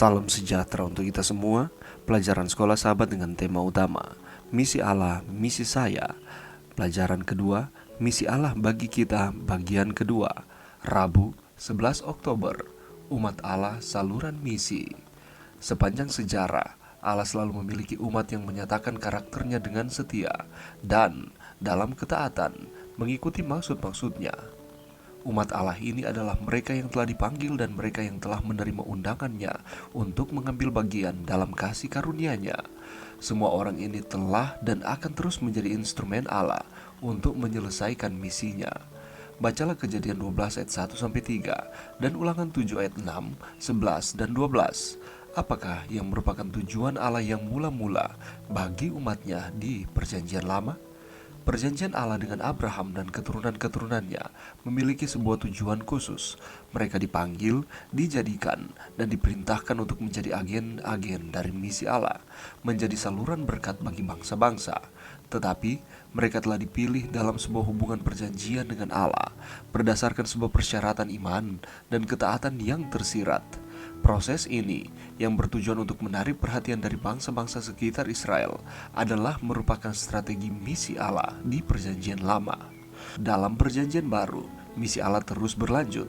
Salam sejahtera untuk kita semua. Pelajaran sekolah sahabat dengan tema utama Misi Allah, misi saya. Pelajaran kedua, Misi Allah bagi kita, bagian kedua. Rabu, 11 Oktober. Umat Allah, saluran misi. Sepanjang sejarah, Allah selalu memiliki umat yang menyatakan karakternya dengan setia dan dalam ketaatan mengikuti maksud-maksudnya. Umat Allah ini adalah mereka yang telah dipanggil dan mereka yang telah menerima undangannya untuk mengambil bagian dalam kasih karunia-Nya. Semua orang ini telah dan akan terus menjadi instrumen Allah untuk menyelesaikan misinya. Bacalah Kejadian 12 ayat 1-3 dan Ulangan 7 ayat 6, 11 dan 12. Apakah yang merupakan tujuan Allah yang mula-mula bagi umatnya di Perjanjian Lama? Perjanjian Allah dengan Abraham dan keturunan-keturunannya memiliki sebuah tujuan khusus. Mereka dipanggil, dijadikan, dan diperintahkan untuk menjadi agen-agen dari misi Allah, menjadi saluran berkat bagi bangsa-bangsa. Tetapi mereka telah dipilih dalam sebuah hubungan perjanjian dengan Allah, berdasarkan sebuah persyaratan iman dan ketaatan yang tersirat. Proses ini yang bertujuan untuk menarik perhatian dari bangsa-bangsa sekitar Israel adalah merupakan strategi misi Allah di Perjanjian Lama. Dalam Perjanjian Baru, misi Allah terus berlanjut.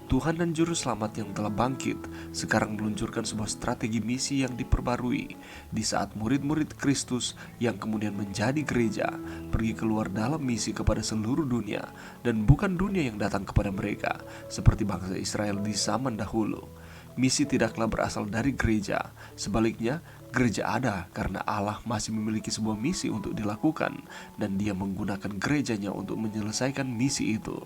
Tuhan dan Juru Selamat yang telah bangkit sekarang meluncurkan sebuah strategi misi yang diperbarui di saat murid-murid Kristus yang kemudian menjadi gereja pergi keluar dalam misi kepada seluruh dunia, dan bukan dunia yang datang kepada mereka seperti bangsa Israel di zaman dahulu. Misi tidaklah berasal dari gereja. Sebaliknya, gereja ada karena Allah masih memiliki sebuah misi untuk dilakukan, dan Dia menggunakan gerejanya untuk menyelesaikan misi itu.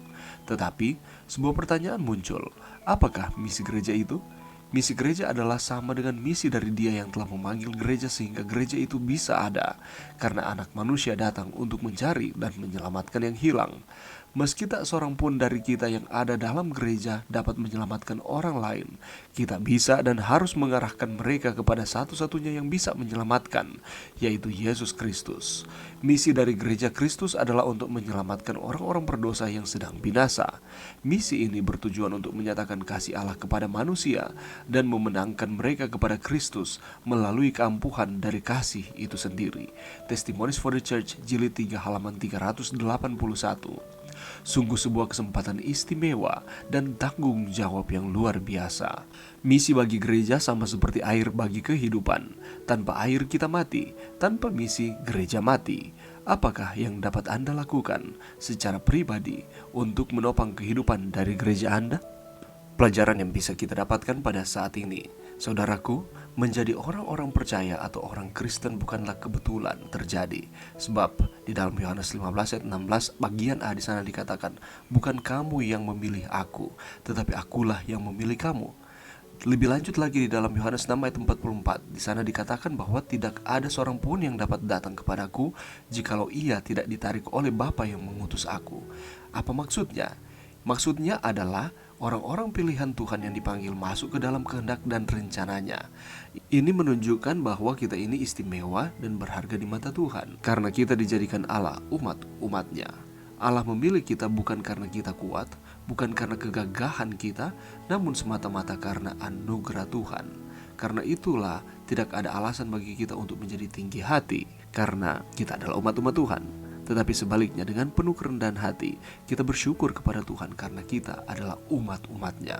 Tetapi, sebuah pertanyaan muncul. Apakah misi gereja itu? Misi gereja adalah sama dengan misi dari Dia yang telah memanggil gereja sehingga gereja itu bisa ada, karena anak manusia datang untuk mencari dan menyelamatkan yang hilang. Meski tak seorang pun dari kita yang ada dalam gereja dapat menyelamatkan orang lain, kita bisa dan harus mengarahkan mereka kepada satu-satunya yang bisa menyelamatkan, yaitu Yesus Kristus. Misi dari gereja Kristus adalah untuk menyelamatkan orang-orang berdosa yang sedang binasa. Misi ini bertujuan untuk menyatakan kasih Allah kepada manusia dan memenangkan mereka kepada Kristus melalui keampuhan dari kasih itu sendiri. Testimonies for the Church, Jilid 3 halaman 381. Sungguh sebuah kesempatan istimewa dan tanggung jawab yang luar biasa. Misi bagi gereja sama seperti air bagi kehidupan. Tanpa air kita mati, tanpa misi gereja mati. Apakah yang dapat Anda lakukan secara pribadi untuk menopang kehidupan dari gereja Anda? Pelajaran yang bisa kita dapatkan pada saat ini, saudaraku, menjadi orang-orang percaya atau orang Kristen bukanlah kebetulan terjadi. Sebab di dalam Yohanes 15 ayat 16 bagian A di sana dikatakan, bukan kamu yang memilih aku, tetapi akulah yang memilih kamu. Lebih lanjut lagi di dalam Yohanes 6 ayat 44, di sana dikatakan bahwa tidak ada seorang pun yang dapat datang kepadaku jikalau ia tidak ditarik oleh Bapa yang mengutus aku. Apa maksudnya? Maksudnya adalah orang-orang pilihan Tuhan yang dipanggil masuk ke dalam kehendak dan rencananya. Ini menunjukkan bahwa kita ini istimewa dan berharga di mata Tuhan, karena kita dijadikan Allah, umat-umatnya. Allah memilih kita bukan karena kita kuat, bukan karena kegagahan kita, namun semata-mata karena anugerah Tuhan. Karena itulah tidak ada alasan bagi kita untuk menjadi tinggi hati, karena kita adalah umat-umat Tuhan. Tetapi sebaliknya, dengan penuh kerendahan hati, kita bersyukur kepada Tuhan karena kita adalah umat-umatnya.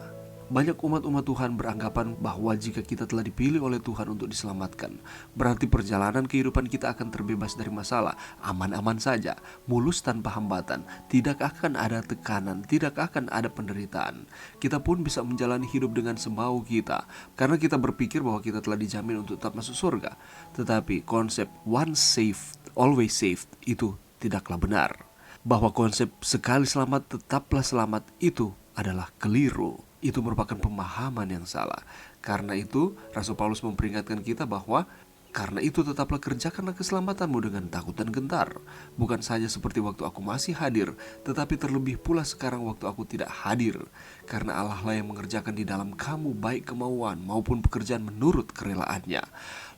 Banyak umat-umat Tuhan beranggapan bahwa jika kita telah dipilih oleh Tuhan untuk diselamatkan, berarti perjalanan kehidupan kita akan terbebas dari masalah, aman-aman saja, mulus tanpa hambatan, tidak akan ada tekanan, tidak akan ada penderitaan. Kita pun bisa menjalani hidup dengan semau kita, karena kita berpikir bahwa kita telah dijamin untuk tetap masuk surga. Tetapi konsep once saved, always saved itu tidaklah benar. Bahwa konsep sekali selamat tetaplah selamat itu adalah keliru. Itu merupakan pemahaman yang salah. Karena itu Rasul Paulus memperingatkan kita bahwa karena itu tetaplah kerjakanlah keselamatanmu dengan takut dan gentar. Bukan saja seperti waktu aku masih hadir, tetapi terlebih pula sekarang waktu aku tidak hadir. Karena Allah lah yang mengerjakan di dalam kamu baik kemauan maupun pekerjaan menurut kerelaannya.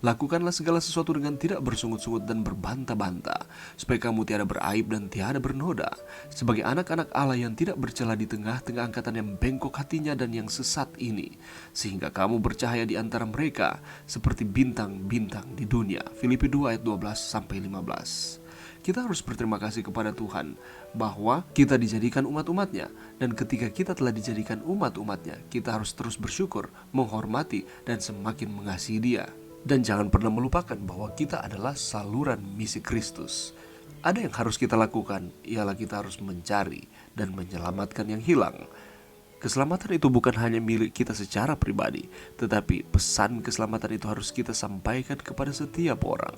Lakukanlah segala sesuatu dengan tidak bersungut-sungut dan berbantah-bantah, supaya kamu tiada beraib dan tiada bernoda, sebagai anak-anak Allah yang tidak bercela di tengah-tengah angkatan yang bengkok hatinya dan yang sesat ini, sehingga kamu bercahaya di antara mereka seperti bintang-bintang di dunia. Filipi 2 ayat 12-15. Kita harus berterima kasih kepada Tuhan bahwa kita dijadikan umat-umatnya. Dan ketika kita telah dijadikan umat-umatnya, kita harus terus bersyukur, menghormati, dan semakin mengasihi Dia. Dan jangan pernah melupakan bahwa kita adalah saluran misi Kristus. Ada yang harus kita lakukan, ialah kita harus mencari dan menyelamatkan yang hilang. Keselamatan itu bukan hanya milik kita secara pribadi, tetapi pesan keselamatan itu harus kita sampaikan kepada setiap orang.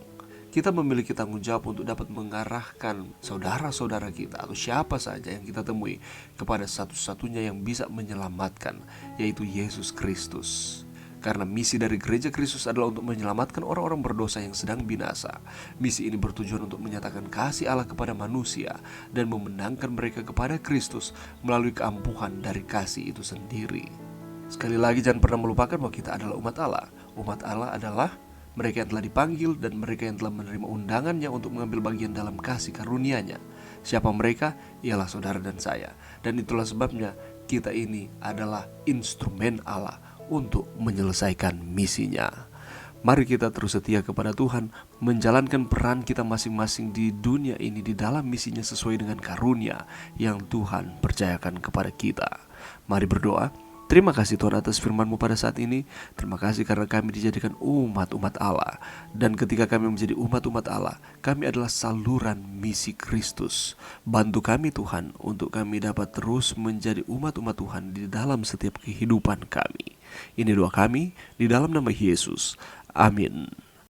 Kita memiliki tanggung jawab untuk dapat mengarahkan saudara-saudara kita atau siapa saja yang kita temui kepada satu-satunya yang bisa menyelamatkan, yaitu Yesus Kristus. Karena misi dari Gereja Kristus adalah untuk menyelamatkan orang-orang berdosa yang sedang binasa. Misi ini bertujuan untuk menyatakan kasih Allah kepada manusia dan memenangkan mereka kepada Kristus melalui keampuhan dari kasih itu sendiri. Sekali lagi, jangan pernah melupakan bahwa kita adalah umat Allah. Umat Allah adalah mereka yang telah dipanggil dan mereka yang telah menerima undangannya untuk mengambil bagian dalam kasih karunia-Nya. Siapa mereka? Ialah saudara dan saya. Dan itulah sebabnya kita ini adalah instrumen Allah untuk menyelesaikan misinya. Mari kita terus setia kepada Tuhan, menjalankan peran kita masing-masing di dunia ini di dalam misinya sesuai dengan karunia yang Tuhan percayakan kepada kita. Mari berdoa. Terima kasih Tuhan atas firman-Mu pada saat ini. Terima kasih karena kami dijadikan umat-umat Allah. Dan ketika kami menjadi umat-umat Allah, kami adalah saluran misi Kristus. Bantu kami Tuhan untuk kami dapat terus menjadi umat-umat Tuhan di dalam setiap kehidupan kami. Ini doa kami di dalam nama Yesus. Amin.